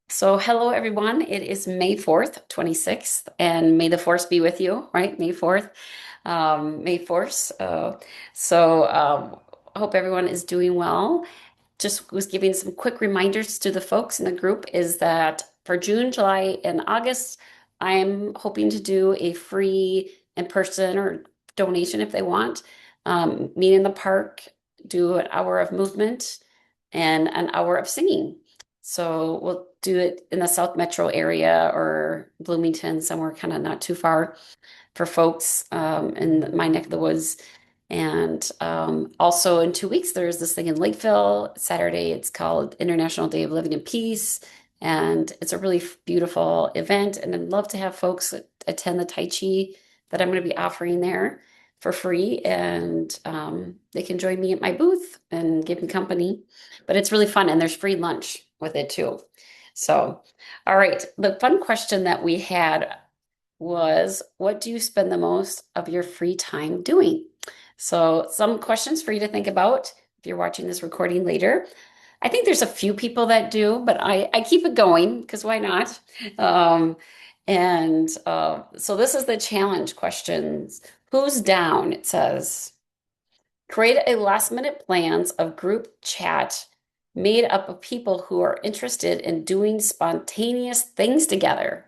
So hello everyone. It is May 4th, 26th, and may the force be with you, right? May 4th. May Force. I hope everyone is doing well. Just was giving some quick reminders to the folks in the group is that for June, July, and August, I'm hoping to do a free in-person or donation if they want. Meet in the park, do an hour of movement and an hour of singing. So we'll do it in the South Metro area or Bloomington, somewhere kind of not too far for folks in my neck of the woods. And also in 2 weeks, there's this thing in Lakeville. Saturday, it's called International Day of Living in Peace. And it's a really beautiful event. And I'd love to have folks attend the Tai Chi that I'm going to be offering there for free. And they can join me at my booth and give me company. But it's really fun. And there's free lunch with it too. So, all right. The fun question that we had was, what do you spend the most of your free time doing? So some questions for you to think about if you're watching this recording later. I think there's a few people that do, but I keep it going because why not? So this is the challenge questions. Who's down? It says, create a last minute plans of group chat made up of people who are interested in doing spontaneous things together.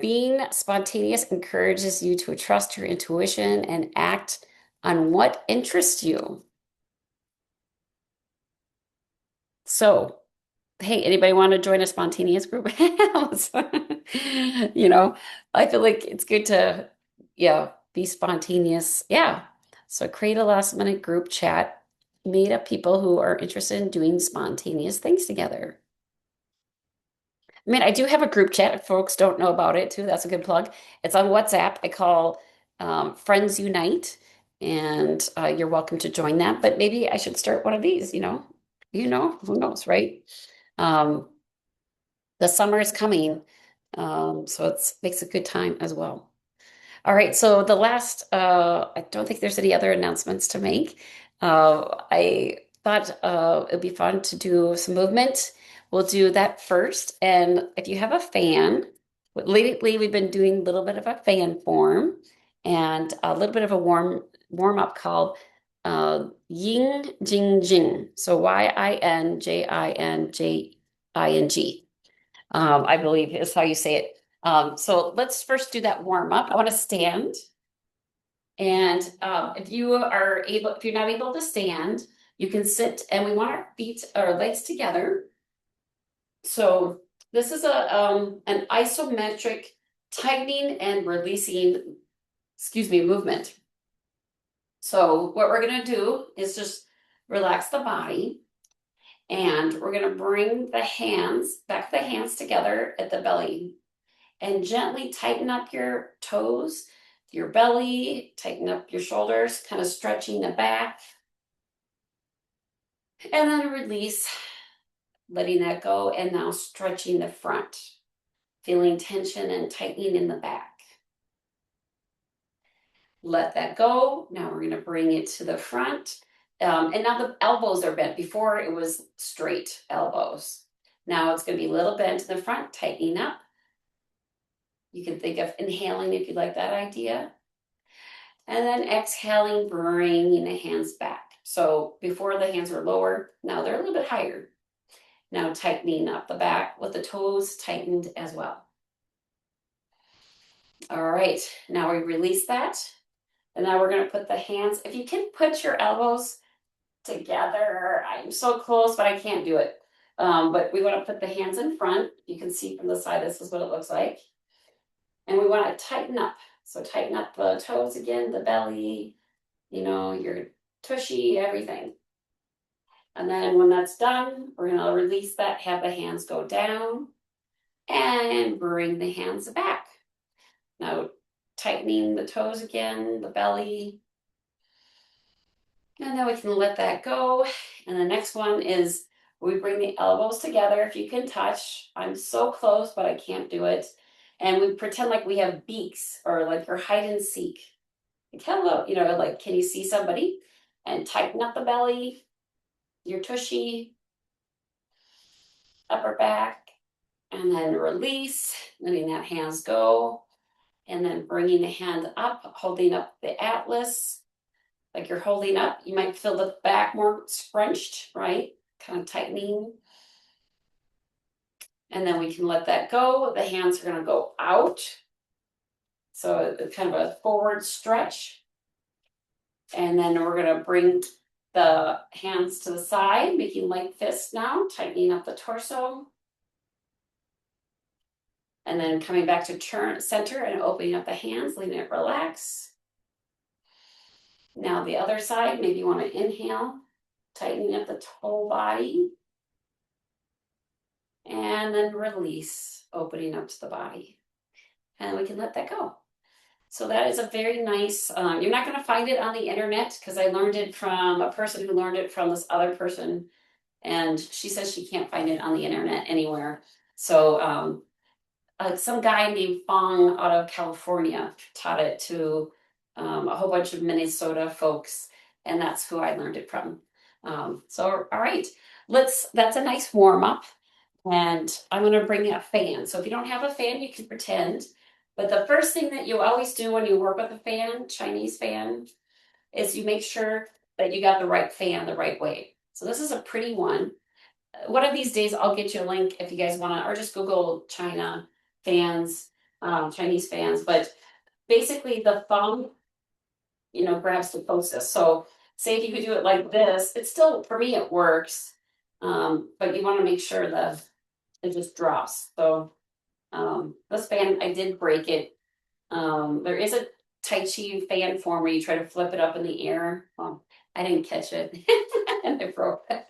Being spontaneous encourages you to trust your intuition and act on what interests you. So, hey, anybody want to join a spontaneous group? You know, I feel like it's good to, yeah, be spontaneous. Yeah. So create a last minute group chat made of people who are interested in doing spontaneous things together. I mean, I do have a group chat if folks don't know about it too. That's a good plug. It's on WhatsApp. I call Friends Unite, and you're welcome to join that. But maybe I should start one of these, who knows, right? Um, the summer is coming, so it makes a good time as well. All right, so the last, I don't think there's any other announcements to make. I thought it'd be fun to do some movement. We'll do that first. And if you have a fan, lately we've been doing a little bit of a fan form and a little bit of a warm up called Ying Jing Jing. So YINJINJING. I believe is how you say it. So let's first do that warm up. I want to stand. And if you're not able to stand, you can sit and we want our feet or legs together. So this is an isometric tightening and releasing, movement. So what we're going to do is just relax the body and we're going to bring the hands, back the hands together at the belly and gently tighten up your toes, your belly, tighten up your shoulders, kind of stretching the back. And then release, letting that go, and now stretching the front, feeling tension and tightening in the back. Let that go. Now we're going to bring it to the front. And now the elbows are bent. Before it was straight elbows. Now it's going to be a little bent to the front, tightening up. You can think of inhaling if you like that idea. And then exhaling, bringing the hands back. So before the hands were lower, now they're a little bit higher. Now tightening up the back with the toes tightened as well. All right, now we release that. And now we're going to put the hands, if you can put your elbows together. I'm so close, but I can't do it. But we want to put the hands in front. You can see from the side, this is what it looks like. And we want to tighten up. So tighten up the toes again, the belly, your tushy, everything. And then when that's done, we're going to release that, have the hands go down and bring the hands back. Now tightening the toes again, the belly. And then we can let that go. And the next one is we bring the elbows together. If you can touch, I'm so close, but I can't do it. And we pretend like we have beaks or like you're hide and seek. Like, hello, like, can you see somebody? And tighten up the belly. your tushy, upper back, and then release, letting that hands go, and then bringing the hand up, holding up the atlas, like you're holding up. You might feel the back more scrunched, right? Kind of tightening. And then we can let that go. The hands are going to go out. So it's kind of a forward stretch. And then we're going to bring the hands to the side, making light fists now, tightening up the torso. And then coming back to turn center and opening up the hands, letting it relax. Now the other side, maybe you want to inhale, tightening up the whole body. And then release, opening up to the body. And we can let that go. So that is a very nice, you're not going to find it on the internet because I learned it from a person who learned it from this other person. And she says she can't find it on the internet anywhere. So some guy named Fong out of California taught it to a whole bunch of Minnesota folks. And that's who I learned it from. So, all right, that's a nice warm up. And I'm going to bring a fan. So if you don't have a fan, you can pretend. But the first thing that you always do when you work with a fan, Chinese fan, is you make sure that you got the right fan the right way. So this is a pretty one. One of these days, I'll get you a link if you guys want to, or just Google China fans, Chinese fans. But basically, the thumb, grabs the closest. So say if you could do it like this, it's still, for me, it works. But you want to make sure that it just drops. So this fan, I did break it. There is a Tai Chi fan form where you try to flip it up in the air. I didn't catch it and I broke it.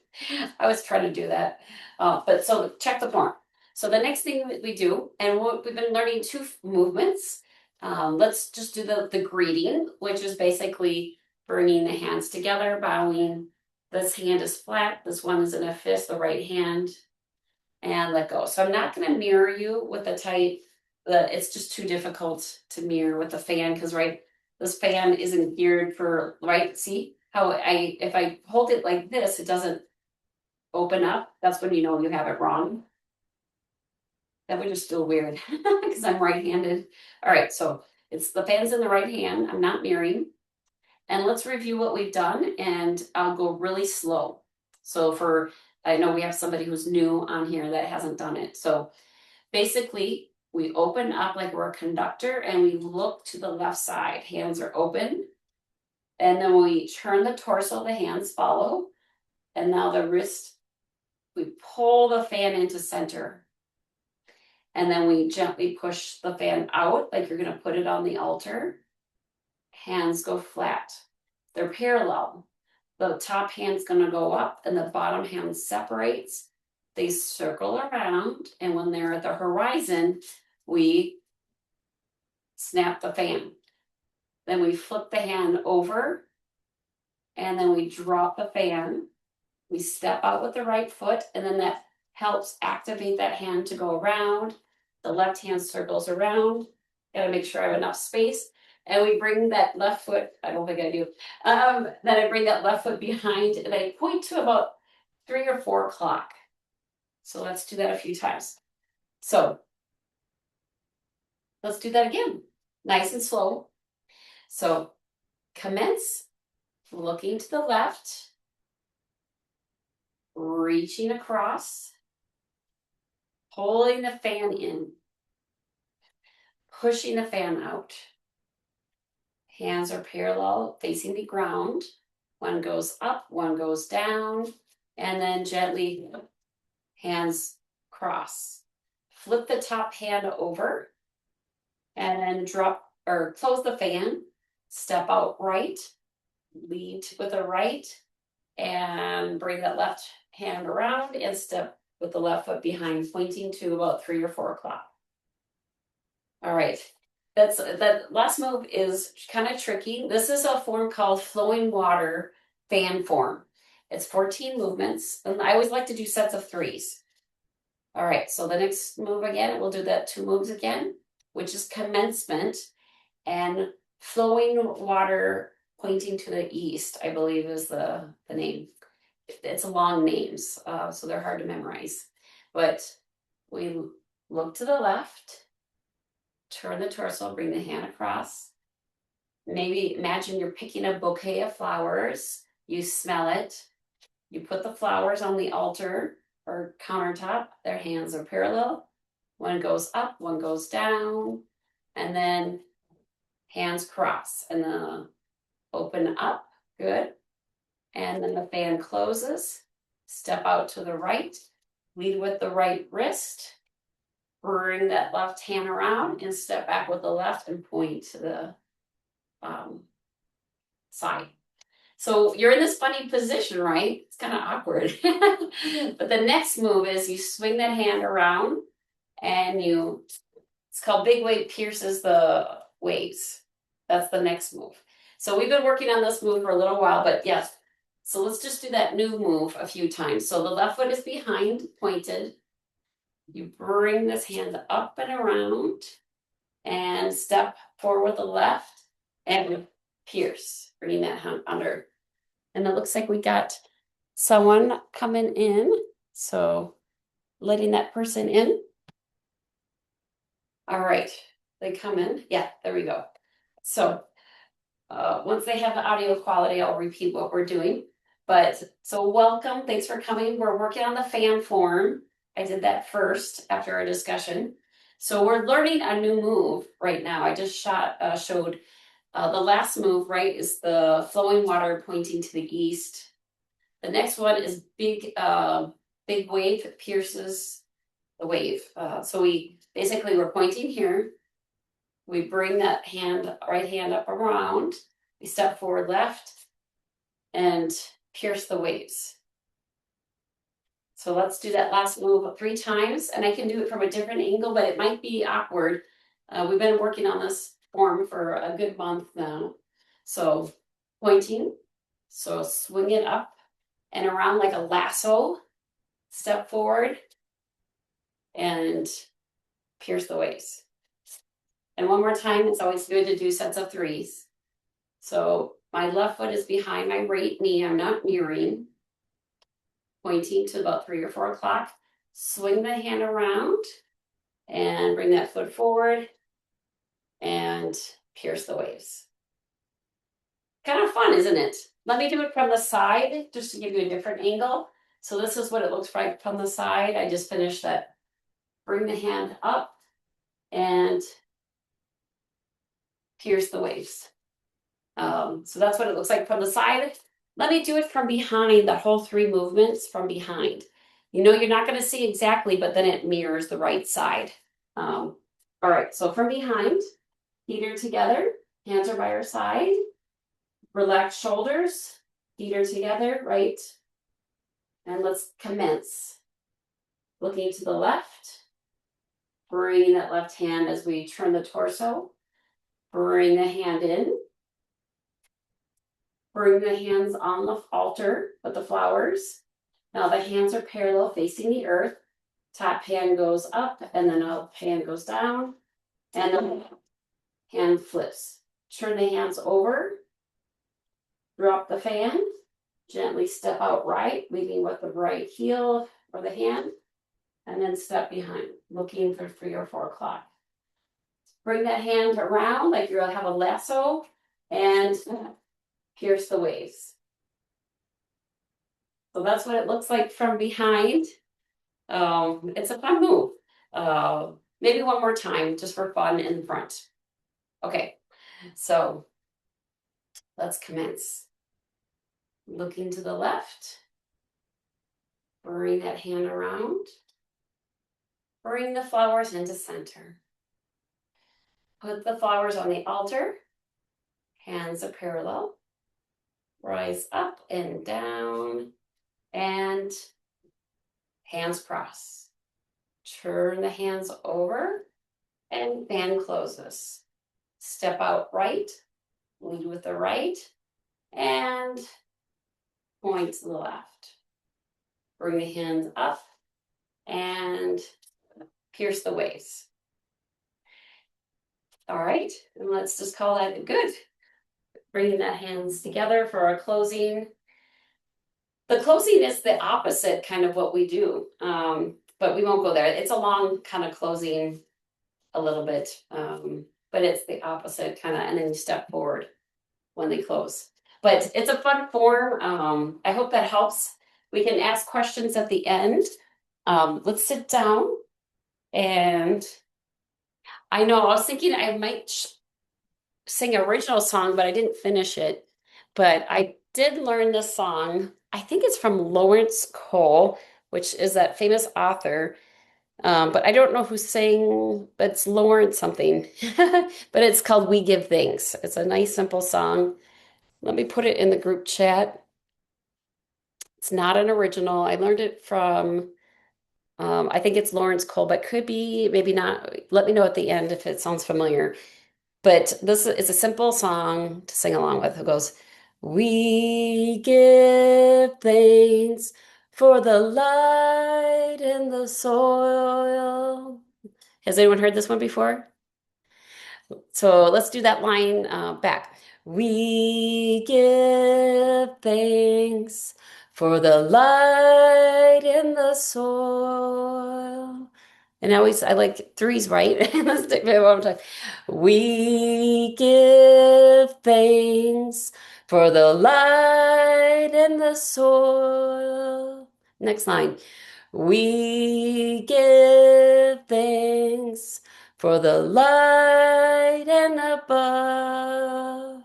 I was trying to do that. But so check the form. So the next thing that we do, and we've been learning two movements. Let's just do the greeting, which is basically bringing the hands together, bowing. This hand is flat. This one is in a fist, the right hand. And let go. So I'm not going to mirror you with the tight, it's just too difficult to mirror with the fan because, right, this fan isn't geared for, right, see how if I hold it like this, it doesn't open up. That's when you know you have it wrong. That would just feel weird because I'm right-handed. All right, so it's the fan's in the right hand. I'm not mirroring. And let's review what we've done, and I'll go really slow. So I know we have somebody who's new on here that hasn't done it. So basically, we open up like we're a conductor and we look to the left side. Hands are open. And then we turn the torso, the hands follow. And now the wrist, we pull the fan into center. And then we gently push the fan out like you're going to put it on the altar. Hands go flat. They're parallel. The top hand's going to go up and the bottom hand separates. They circle around, and when they're at the horizon, we snap the fan. Then we flip the hand over, and then we drop the fan. We step out with the right foot, and then that helps activate that hand to go around. The left hand circles around. Gotta make sure I have enough space. And we bring that left foot, I don't think I do, then I bring that left foot behind and I point to about 3 or 4 o'clock. So let's do that a few times. So let's do that again, nice and slow. So commence, looking to the left, reaching across, pulling the fan in, pushing the fan out. Hands are parallel, facing the ground. One goes up, one goes down, and then gently hands cross. Flip the top hand over, and then drop or close the fan. Step out right, lead with the right, and bring that left hand around and step with the left foot behind, pointing to about 3 or 4 o'clock. All right. That last move is kind of tricky. This is a form called flowing water fan form. It's 14 movements, and I always like to do sets of 3s. All right, so the next move again, we'll do that 2 moves again, which is commencement and flowing water pointing to the east, I believe is the name. it's long names, so they're hard to memorize. But we look to the left, turn the torso, bring the hand across. Maybe imagine you're picking a bouquet of flowers. You smell it. You put the flowers on the altar or countertop. Their hands are parallel. One goes up, one goes down, and then hands cross and then open up. Good. And then the fan closes. Step out to the right. Lead with the right wrist. Bring that left hand around and step back with the left and point to the side. So you're in this funny position, right? It's kind of awkward. But the next move is you swing that hand around and it's called big wave pierces the waves. That's the next move. So we've been working on this move for a little while, but yes. So let's just do that new move a few times. So the left foot is behind, pointed. You bring this hand up and around and step forward with the left and pierce, bringing that hand under. And it looks like we got someone coming in. So letting that person in. All right, they come in. Yeah, there we go. So once they have the audio quality, I'll repeat what we're doing. But so welcome, thanks for coming. We're working on the fan form. I did that first after our discussion. So we're learning a new move right now. I just showed the last move, right, is the flowing water pointing to the east. The next one is big wave pierces the wave. So we're pointing here. We bring that right hand up around. We step forward left and pierce the waves. So let's do that last move 3 times, and I can do it from a different angle, but it might be awkward. We've been working on this form for a good month now. So pointing, so swing it up and around like a lasso, step forward and pierce the waves. And one more time, it's always good to do sets of 3s. So my left foot is behind my right knee. I'm not mirroring. Pointing to about 3 or 4 o'clock. Swing the hand around and bring that foot forward and pierce the waves. Kind of fun, isn't it? Let me do it from the side just to give you a different angle. So this is what it looks like from the side. I just finished that. Bring the hand up and pierce the waves. So that's what it looks like from the side. Let me do it from behind, the whole 3 movements from behind. You know, you're not going to see exactly, but then it mirrors the right side. All right, so from behind, feet are together, hands are by our side. Relax shoulders, feet are together, right? And let's commence. Looking to the left, bring that left hand as we turn the torso. Bring the hand in. Bring the hands on the altar with the flowers. Now the hands are parallel facing the earth. Top hand goes up and then up hand goes down. And the hand flips. Turn the hands over. Drop the fan. Gently step out right, leading with the right heel or the hand. And then step behind, looking for 3 or 4 o'clock. Bring that hand around like you'll have a lasso and pierce the waves. So that's what it looks like from behind. It's a fun move. Maybe one more time just for fun in front. Okay, so let's commence. Looking to the left. Bring that hand around. Bring the flowers into center. Put the flowers on the altar. Hands are parallel. Rise up and down. And hands cross. Turn the hands over and fan closes. Step out right, lead with the right, and point to the left. Bring the hands up and pierce the waves. All right, and let's just call that good. Bringing that hands together for our closing. The closing is the opposite kind of what we do. But we won't go there. It's a long kind of closing a little bit. But it's the opposite kind of, and then you step forward when they close. But it's a fun form. I hope that helps. We can ask questions at the end. Let's sit down. And I know I was thinking I might sing an original song, but I didn't finish it. But I did learn this song. I think it's from Lawrence Cole, which is that famous author. But I don't know who sang, but it's Lawrence something. But it's called We Give Thanks. It's a nice, simple song. Let me put it in the group chat. It's not an original. I learned it from, I think it's Lawrence Cole, but could be, maybe not. Let me know at the end if it sounds familiar. But this is a simple song to sing along with. It goes, We give thanks for the light in the soil. Has anyone heard this one before? So let's do that line back. We give thanks for the light in the soil. And I like threes, right? Let's take it one more time. We give thanks for the light in the soil. Next line. We give thanks for the light and above.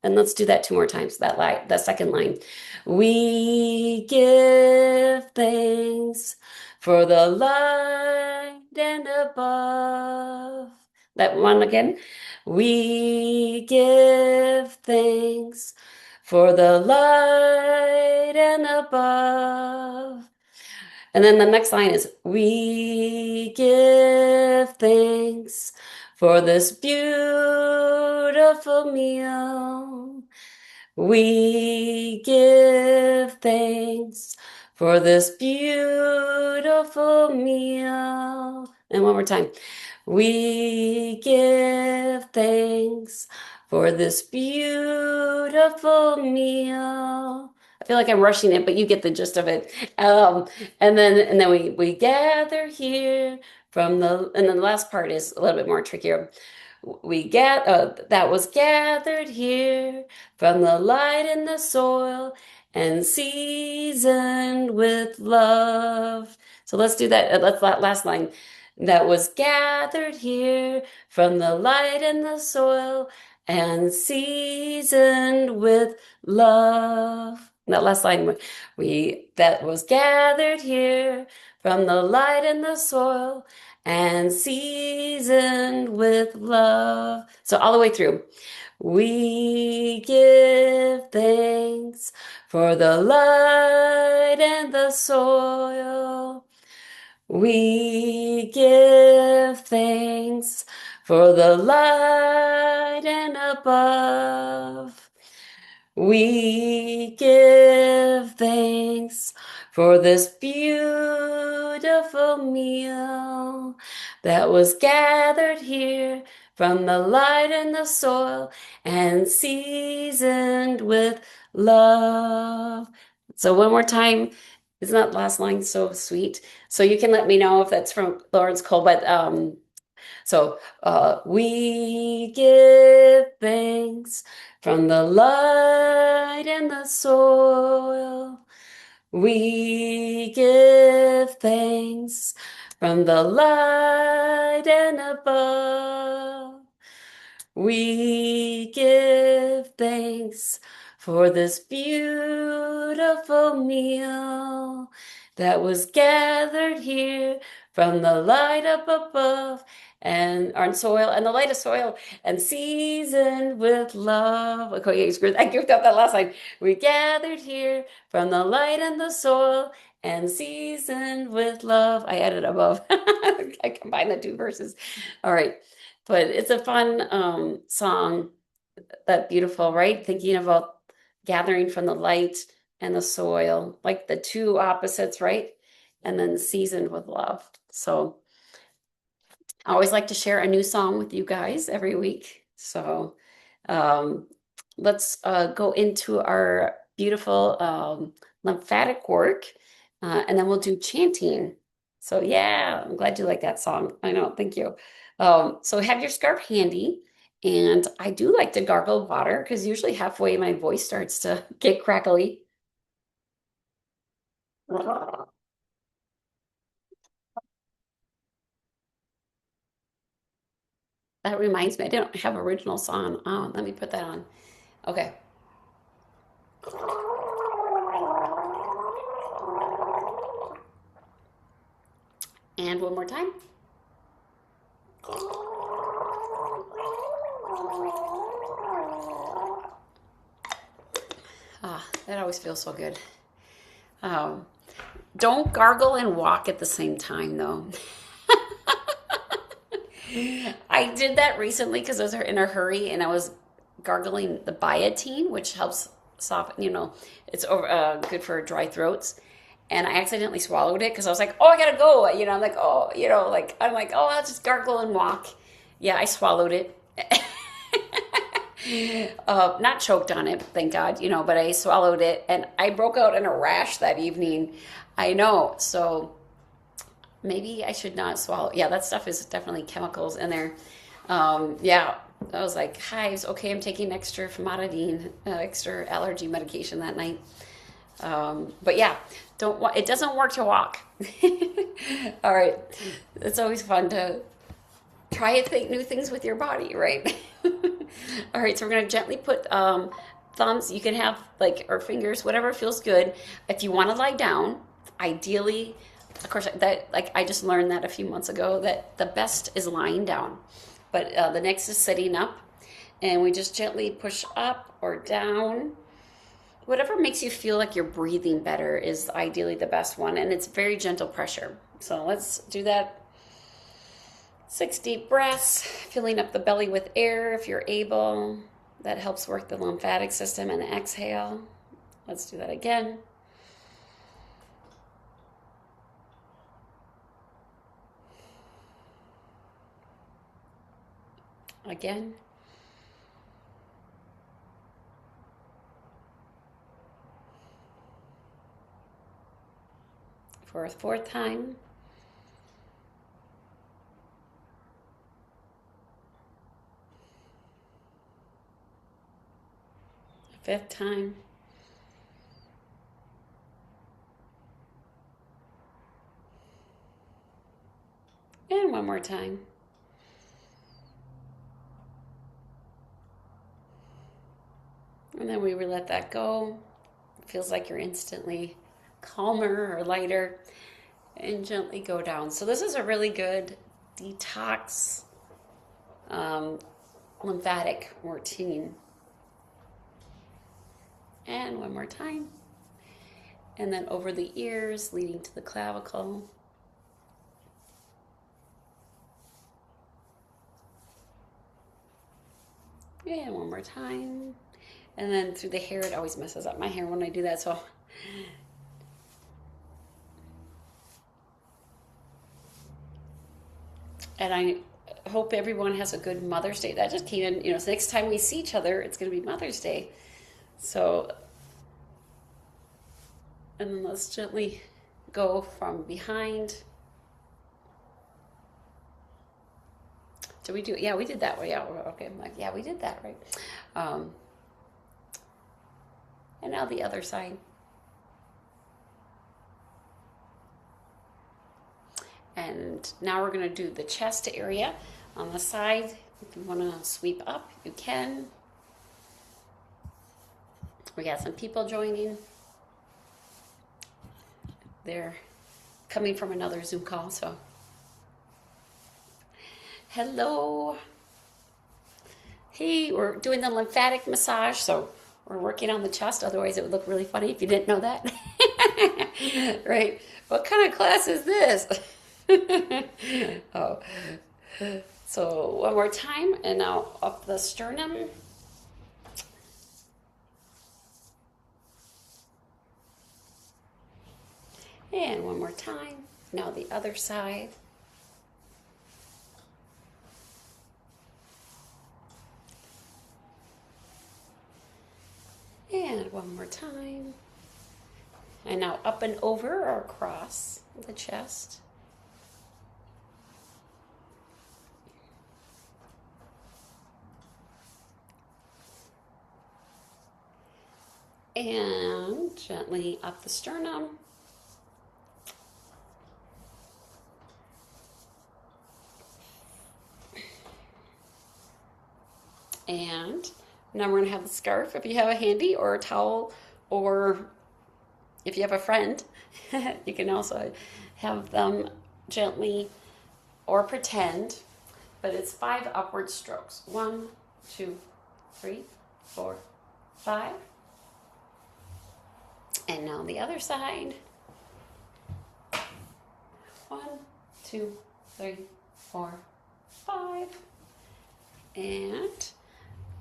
And let's do that two more times. That second line. We give thanks for the light and above. That one again. We give thanks for the light and above. And then the next line is, We give thanks for this beautiful meal. We give thanks for this beautiful meal. And one more time. We give thanks for this beautiful meal. I feel like I'm rushing it, but you get the gist of it. And then we gather here and then the last part is a little bit more trickier. We get that was gathered here from the light in the soil and seasoned with love. So let's do that. Let's that last line. That was gathered here from the light in the soil and seasoned with love. That last line, we that was gathered here from the light in the soil and seasoned with love. So all the way through. We give thanks for the light and the soil. We give thanks for the light and above. We give thanks for this beautiful meal that was gathered here from the light and the soil and seasoned with love. So one more time. Isn't that last line so sweet? So you can let me know if that's from Lawrence Cole, but we give thanks from the light and the soil. We give thanks from the light and above. We give thanks for this beautiful meal that was gathered here from the light up above and on soil and the light of soil and seasoned with love. Okay, I goofed up that last line. We gathered here from the light and the soil and seasoned with love. I added above. I combined the two verses. All right. But it's a fun song, that beautiful, right? Thinking about gathering from the light and the soil, like the two opposites, right? And then seasoned with love. So I always like to share a new song with you guys every week. So let's go into our beautiful lymphatic work, and then we'll do chanting. So yeah, I'm glad you like that song. I know, thank you. So have your scarf handy, and I do like to gargle water because usually halfway my voice starts to get crackly. That reminds me, I didn't have original song on. Let me put that on. Okay. And one more time. Ah, that always feels so good. Um, don't gargle and walk at the same time, though. I did that recently because I was in a hurry and I was gargling the biotin, which helps soften, it's good for dry throats. And I accidentally swallowed it because I was like, oh, I gotta go. I'm like, oh, oh, I'll just gargle and walk. Yeah, I swallowed it. Not choked on it, thank God, but I swallowed it and I broke out in a rash that evening. I know. So maybe I should not swallow. Yeah, that stuff is definitely chemicals in there. Yeah, I was like, hives. Okay, I'm taking extra famotidine, extra allergy medication that night. But yeah, it doesn't work to walk. All right. It's always fun to try new things with your body, right? All right, so we're gonna gently put thumbs. You can have or fingers, whatever feels good. If you want to lie down, ideally, of course, that I just learned that a few months ago that the best is lying down, but the next is sitting up, and we just gently push up or down. Whatever makes you feel like you're breathing better is ideally the best one, and it's very gentle pressure. So let's do that. 6 deep breaths, filling up the belly with air if you're able. That helps work the lymphatic system. And exhale. Let's do that again. Again. For a fourth time. A fifth time. And one more time. And then we let that go. It feels like you're instantly calmer or lighter. And gently go down. So this is a really good detox lymphatic routine. And one more time. And then over the ears, leading to the clavicle. And one more time. And then through the hair, it always messes up my hair when I do that. So and I hope everyone has a good Mother's Day. That just came in, so next time we see each other, it's going to be Mother's Day. So, and then let's gently go from behind. Did we do it? Yeah, we did that way. Yeah, okay. I'm like, yeah, we did that, right? And now the other side. And now we're going to do the chest area on the side. If you want to sweep up, you can. We got some people joining. They're coming from another Zoom call, so. Hello. Hey, we're doing the lymphatic massage, so we're working on the chest. Otherwise, it would look really funny if you didn't know that. Right? What kind of class is this? Oh. So one more time, and now up the sternum. And one more time. Now the other side. And one more time. And now up and over or across the chest. And gently up the sternum. And now we're gonna have the scarf if you have a handy, or a towel, or if you have a friend, you can also have them gently or pretend, but it's 5 upward strokes. 1, 2, 3, 4, 5. And now the other side. 1, 2, 3, 4, 5. And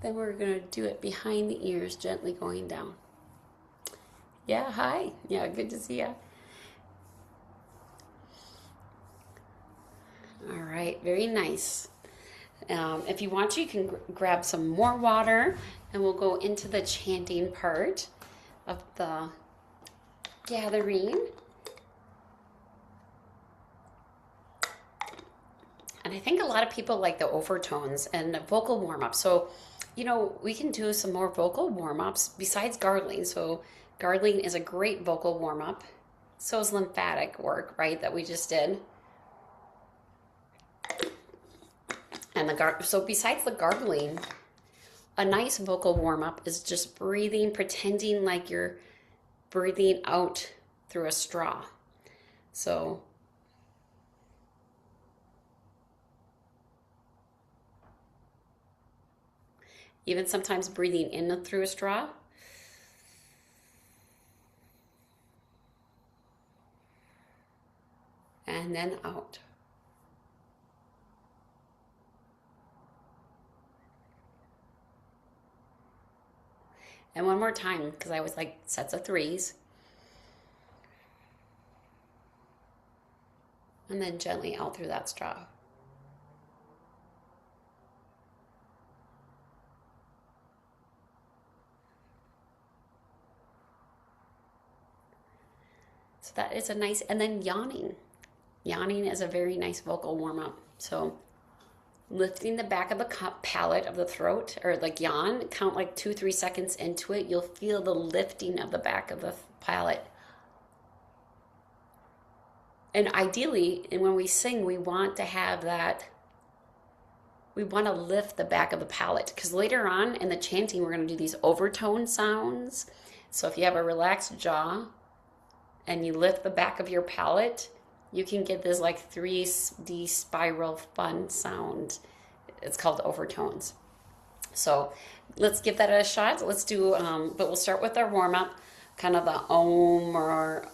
then we're gonna do it behind the ears, gently going down. Yeah, hi. Yeah, good to see you. All right, very nice. If you want to, you can grab some more water, and we'll go into the chanting part of the gathering. And I think a lot of people like the overtones and the vocal warm-up. So, you know, we can do some more vocal warm-ups besides gargling. So gargling is a great vocal warm-up. So is lymphatic work, right, that we just did. And so besides the gargling, a nice vocal warm-up is just breathing, pretending like you're breathing out through a straw. So even sometimes breathing in through a straw. And then out. And one more time, because I was like sets of 3s. And then gently out through that straw. So that is a nice, and then yawning. Yawning is a very nice vocal warm-up. So lifting the back of the palate of the throat, or like yawn, count like 2-3 seconds into it, you'll feel the lifting of the back of the palate. And ideally, and when we sing, we want to have that, we want to lift the back of the palate, because later on in the chanting, we're going to do these overtone sounds. So if you have a relaxed jaw and you lift the back of your palate, you can get this like 3D spiral fun sound. It's called overtones. So let's give that a shot. Let's do, but we'll start with our warm up, kind of the om or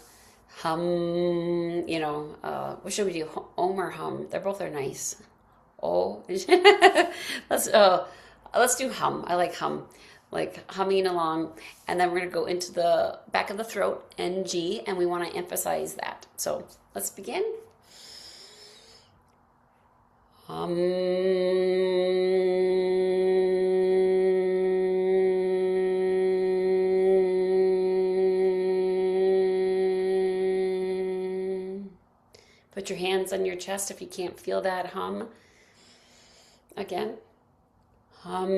hum, you know, what should we do? Om or hum? They both are nice. Oh, let's do hum. I like hum, like humming along. And then we're going to go into the back of the throat, NG, and we want to emphasize that. So let's begin. Hum. Put your hands on your chest if you can't feel that hum. Again. Hum.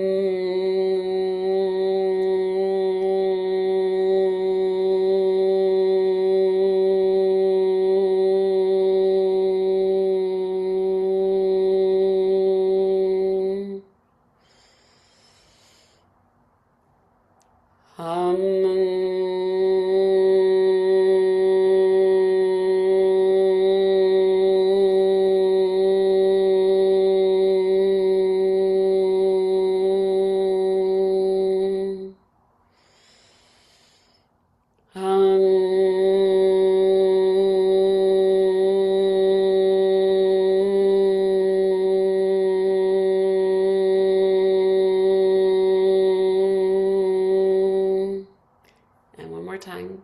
Time,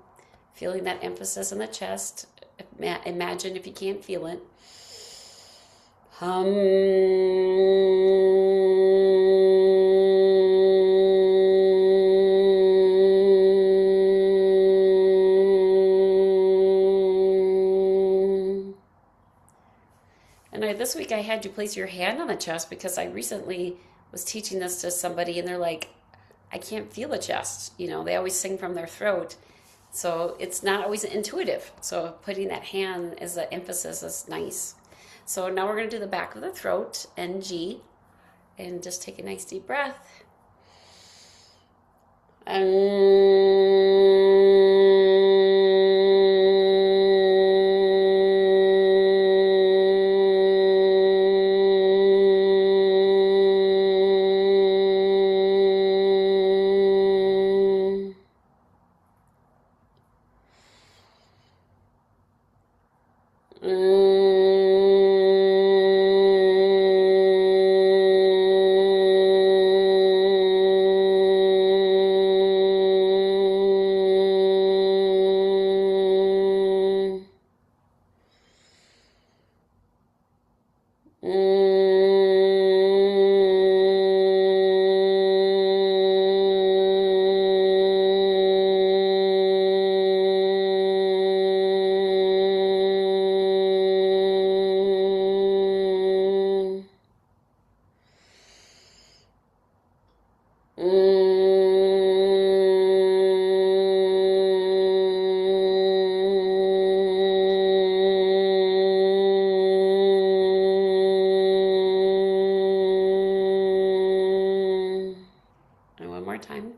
feeling that emphasis in the chest. Imagine if you can't feel it. Hum. And this week I had you place your hand on the chest because I recently was teaching this to somebody and they're like, I can't feel the chest. You know, they always sing from their throat. So it's not always intuitive. So putting that hand as an emphasis is nice. So now we're going to do the back of the throat, NG, and just take a nice deep breath. And one more time.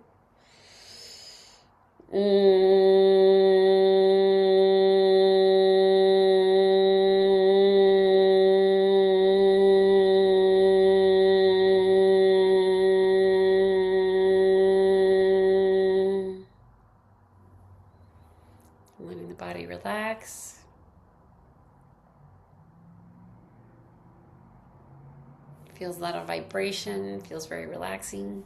Letting the body relax. Feels a lot of vibration, feels very relaxing.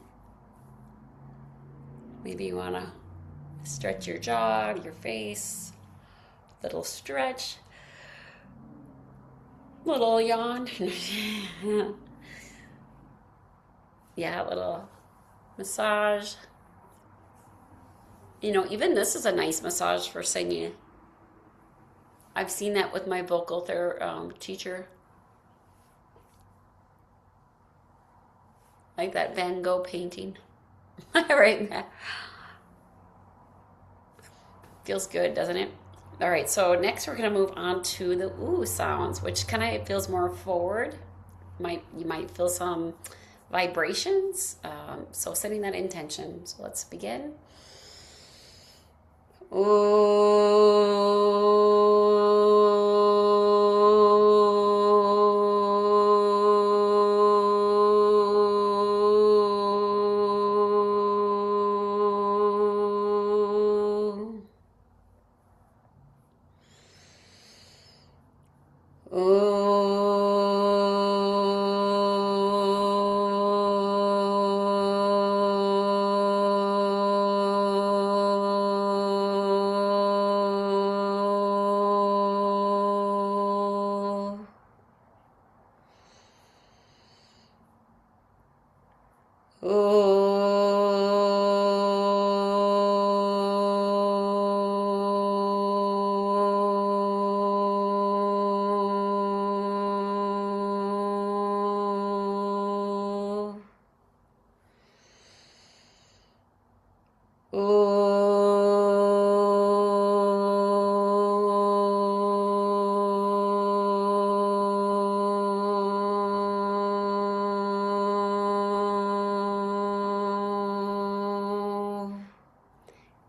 Maybe you want to stretch your jaw, your face, little stretch, little yawn. Yeah, a little massage. You know, even this is a nice massage for singing. I've seen that with my vocal teacher. Like that Van Gogh painting. Right there. Feels good, doesn't it? All right, so next we're going to move on to the ooh sounds, which kind of feels more forward. You might feel some vibrations. So setting that intention. So let's begin.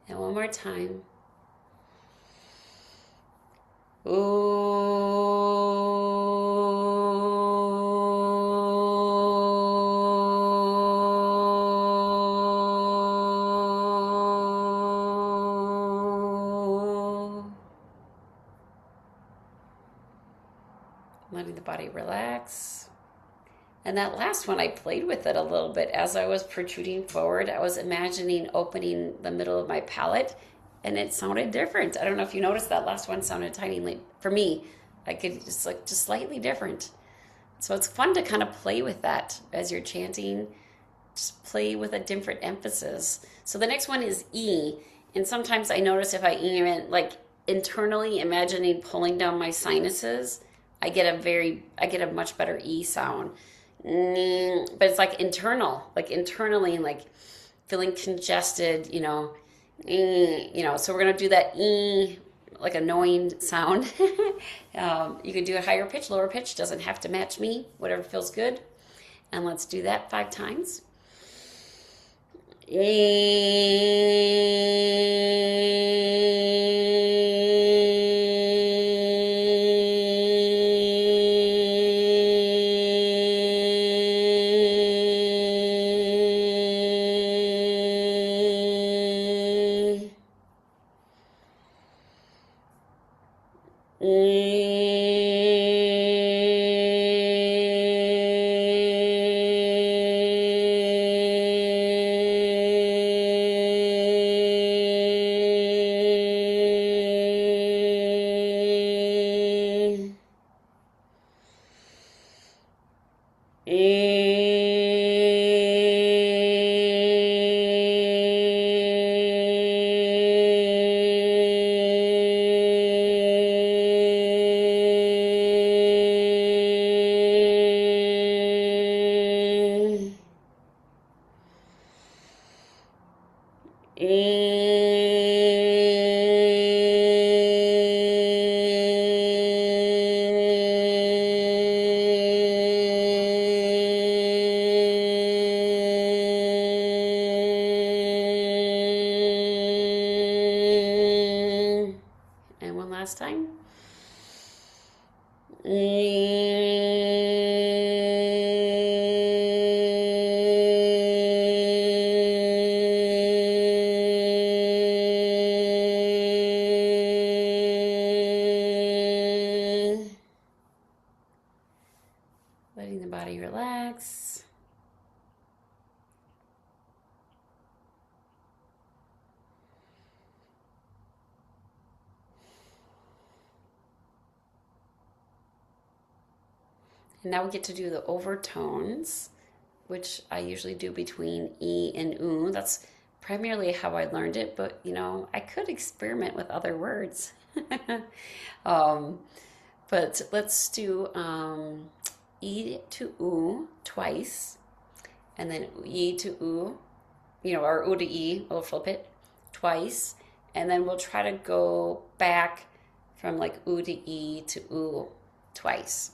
And one more time. Letting the body relax. And that last one, I played with it a little bit. As I was protruding forward, I was imagining opening the middle of my palate, and it sounded different. I don't know if you noticed that last one sounded tiny. For me, I could just slightly different. So it's fun to kind of play with that as you're chanting. Just play with a different emphasis. So the next one is E. And sometimes I notice if I E like internally imagining pulling down my sinuses, I get a much better E sound. But it's like internal, like internally, like feeling congested, so we're gonna do that E, like annoying sound. You can do a higher pitch, lower pitch, doesn't have to match me, whatever feels good. And let's do that 5 times. And one last time. Letting the body relax. And now we get to do the overtones, which I usually do between E and U. That's primarily how I learned it, but I could experiment with other words. um, but let's do E to U twice, and then E to U, or U to E, we'll flip it twice, and then we'll try to go back from like U to E to U twice.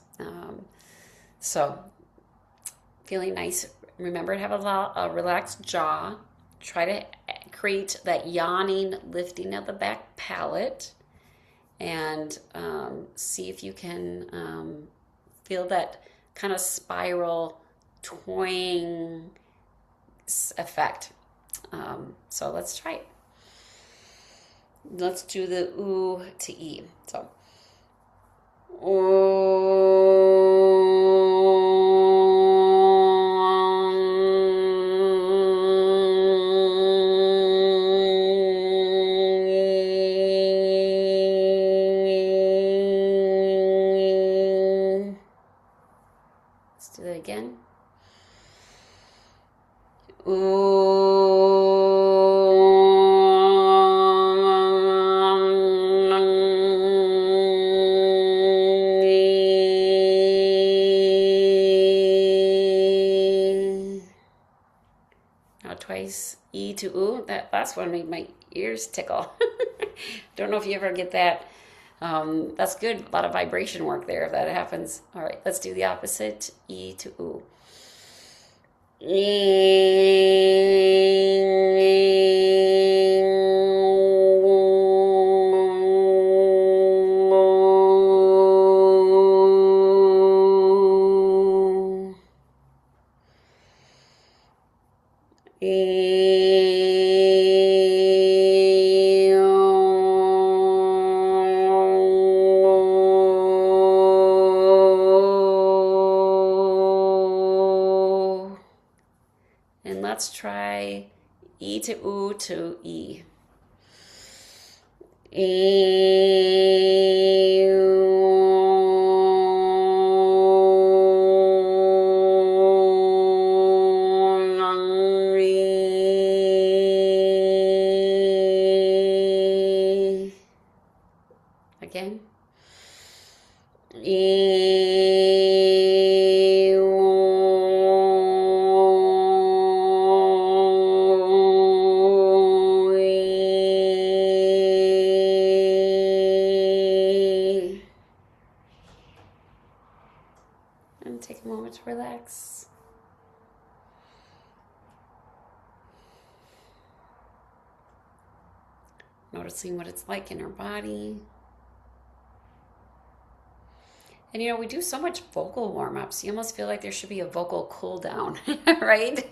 So feeling nice. Remember to have a relaxed jaw. Try to create that yawning, lifting of the back palate, and see if you can feel that kind of spiral twang effect. So let's try it. Let's do the U to E. So, let's do that again. Now twice E to U. That last one made my ears tickle. Don't know if you ever get that. That's good. A lot of vibration work there if that happens. All right, let's do the opposite. E to U. And let's try E to U to E. Again. And take a moment to relax. Noticing what it's like in our body. And you know, we do so much vocal warm ups. You almost feel like there should be a vocal cool down, right?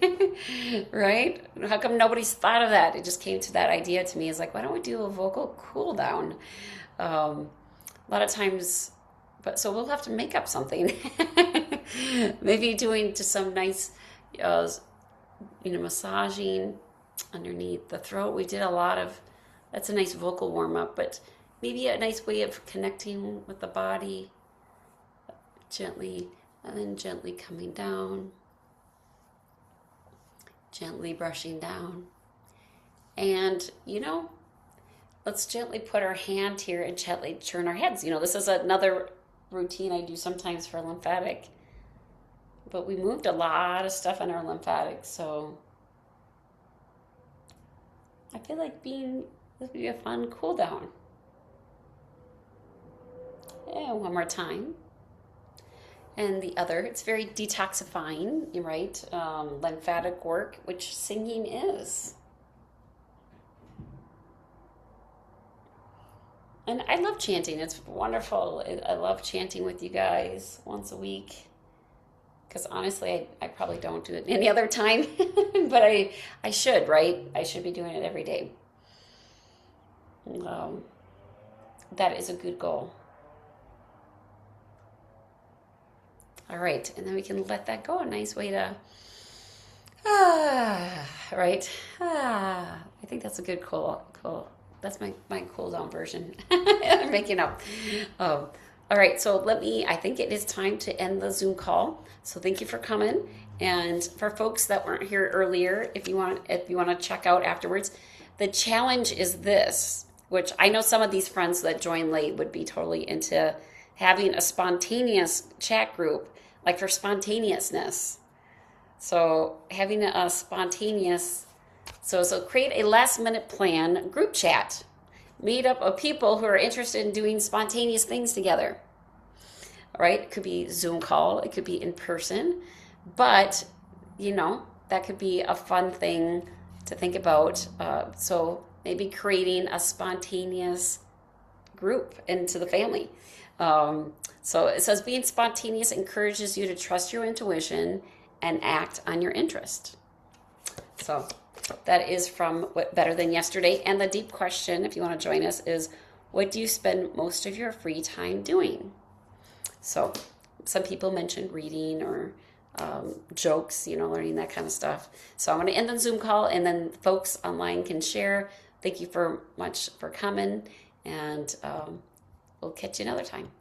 Right? How come nobody's thought of that? It just came to that idea to me. Is like, why don't we do a vocal cool down? A lot of times, but so we'll have to make up something. Maybe doing to some nice, uh, massaging underneath the throat. We did a lot of, that's a nice vocal warm up, but maybe a nice way of connecting with the body gently, and then gently coming down, gently brushing down. And, let's gently put our hand here and gently turn our heads. This is another routine I do sometimes for lymphatic, but we moved a lot of stuff in our lymphatic, so I feel like this would be a fun cool down. And one more time. And the other, it's very detoxifying, right? Lymphatic work, which singing is. And I love chanting. It's wonderful. I love chanting with you guys once a week. Because honestly, I probably don't do it any other time. But I should, right? I should be doing it every day. That is a good goal. All right, and then we can let that go. A nice way to, right? I think that's a good cool. That's my cool down version. I'm making up. All right, so I think it is time to end the Zoom call. So thank you for coming. And for folks that weren't here earlier, if you want to check out afterwards, the challenge is this, which I know some of these friends that join late would be totally into having a spontaneous chat group, like for spontaneousness. So having a spontaneous, so create a last minute plan group chat made up of people who are interested in doing spontaneous things together. All right, it could be Zoom call, it could be in person, but that could be a fun thing to think about. So maybe creating a spontaneous group into the family. So it says being spontaneous encourages you to trust your intuition and act on your interest. So that is from Better Than Yesterday. And the deep question, if you want to join us, is what do you spend most of your free time doing? So some people mentioned reading or jokes, learning that kind of stuff. So I'm going to end the Zoom call, and then folks online can share. Thank you much for coming, and we'll catch you another time.